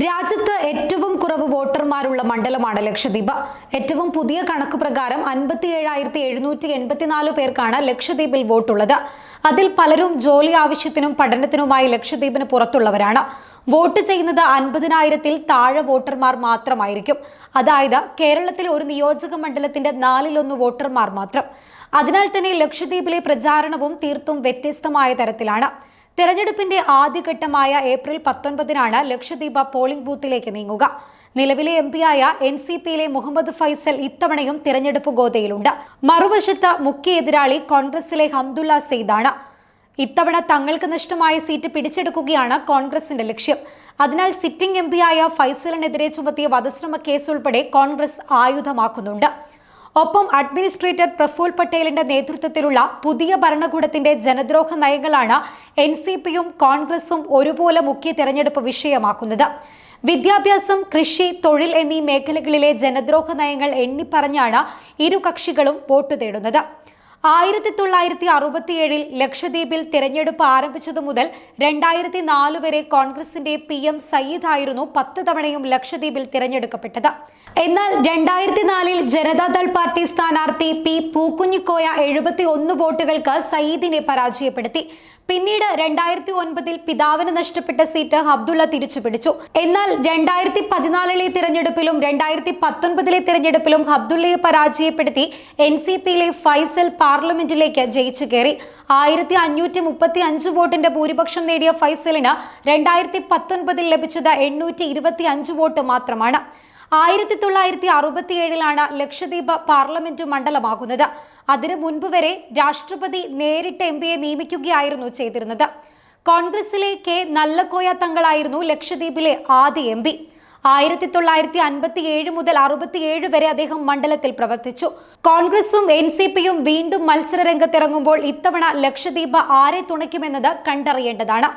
രാജ്യത്ത് ഏറ്റവും കുറവ് വോട്ടർമാരുള്ള മണ്ഡലമാണ് ലക്ഷദ്വീപ്. ഏറ്റവും പുതിയ കണക്ക് പ്രകാരം 57,784 പേർക്കാണ് ലക്ഷദ്വീപിൽ വോട്ടുള്ളത്. അതിൽ പലരും ജോലി ആവശ്യത്തിനും പഠനത്തിനുമായി ലക്ഷദ്വീപിന് പുറത്തുള്ളവരാണ്. വോട്ട് ചെയ്യുന്നത് 50,000-ൽ താഴെ വോട്ടർമാർ മാത്രമായിരിക്കും. അതായത് കേരളത്തിലെ ഒരു നിയോജക മണ്ഡലത്തിന്റെ 4/1 വോട്ടർമാർ മാത്രം. അതിനാൽ തന്നെ ലക്ഷദ്വീപിലെ പ്രചാരണവും തീർത്തും വ്യത്യസ്തമായ തരത്തിലാണ്. തെരഞ്ഞെടുപ്പിന്റെ ആദ്യഘട്ടമായ ഏപ്രിൽ 19-നാണ് ലക്ഷദ്വീപ് പോളിംഗ് ബൂത്തിലേക്ക് നീങ്ങുക. നിലവിലെ എംപിയായ NCPയിലെ മുഹമ്മദ് ഫൈസൽ ഇത്തവണയും തിരഞ്ഞെടുപ്പ് ഗോതയിലുണ്ട്. മറുവശത്ത് മുഖ്യ എതിരാളി കോൺഗ്രസിലെ ഹംദുള്ള സെയ്ദാണ്. ഇത്തവണ തങ്ങൾക്ക് നഷ്ടമായ സീറ്റ് പിടിച്ചെടുക്കുകയാണ് കോൺഗ്രസിന്റെ ലക്ഷ്യം. അതിനാൽ സിറ്റിംഗ് എംപിയായ ഫൈസലിനെതിരെ ചുമത്തിയ വധശ്രമ കേസ് ഉൾപ്പെടെ കോൺഗ്രസ് ആയുധമാക്കുന്നുണ്ട്. ഒപ്പം അഡ്മിനിസ്ട്രേറ്റർ പ്രഫുൽ പട്ടേലിന്റെ നേതൃത്വത്തിലുള്ള പുതിയ ഭരണകൂടത്തിന്റെ ജനദ്രോഹ നയങ്ങളാണ് NCPയും കോൺഗ്രസും ഒരുപോലെ മുഖ്യ തെരഞ്ഞെടുപ്പ് വിഷയമാക്കുന്നത്. വിദ്യാഭ്യാസം, കൃഷി, തൊഴിൽ എന്നീ മേഖലകളിലെ ജനദ്രോഹ നയങ്ങൾ എണ്ണിപ്പറഞ്ഞാണ് ഇരു കക്ഷികളും വോട്ട് തേടുന്നത്. 1967-ൽ ലക്ഷദ്വീപിൽ തിരഞ്ഞെടുപ്പ് ആരംഭിച്ചതു മുതൽ 2004 വരെ കോൺഗ്രസിന്റെ PM സയ്യിദ് ആയിരുന്നു 10 തവണയും ലക്ഷദ്വീപിൽ തിരഞ്ഞെടുക്കപ്പെട്ടത്. എന്നാൽ 2004-ൽ ജനതാദൾ പാർട്ടി സ്ഥാനാർത്ഥി P പൂക്കുഞ്ഞിക്കോയ 71 വോട്ടുകൾക്ക് സയ്യിദിനെ പരാജയപ്പെടുത്തി. പിന്നീട് 2009-ൽ പിതാവിന് നഷ്ടപ്പെട്ട സീറ്റ് അബ്ദുള്ള തിരിച്ചുപിടിച്ചു. എന്നാൽ 2014-ലെ തിരഞ്ഞെടുപ്പിലും 2019-ലെ തിരഞ്ഞെടുപ്പിലും അബ്ദുള്ളയെ പരാജയപ്പെടുത്തി NCPയിലെ ഫൈസൽ പാർലമെന്റിലേക്ക് ജയിച്ചു കയറി. 1535 വോട്ടിന്റെ ഭൂരിപക്ഷം നേടിയ ഫൈസലിന് 2019-ൽ ലഭിച്ചത് 825 വോട്ട് മാത്രമാണ്. 1967-ലാണ് ലക്ഷദ്വീപ് പാർലമെന്റ് മണ്ഡലമാകുന്നത്. അതിനു മുൻപ് വരെ രാഷ്ട്രപതി നേരിട്ട് എംപിയെ നിയമിക്കുകയായിരുന്നു ചെയ്തിരുന്നത്. കോൺഗ്രസിലെ K നല്ലക്കോയ തങ്ങളായിരുന്നു ലക്ഷദ്വീപിലെ ആദ്യ MP. 1957 മുതൽ 67 വരെ അദ്ദേഹം മണ്ഡലത്തിൽ പ്രവർത്തിച്ചു. കോൺഗ്രസും NCPയും വീണ്ടും മത്സര രംഗത്തിറങ്ങുമ്പോൾ ഇത്തവണ ലക്ഷദ്വീപ് ആരെ തുണയ്ക്കുമെന്നത് കണ്ടറിയേണ്ടതാണ്.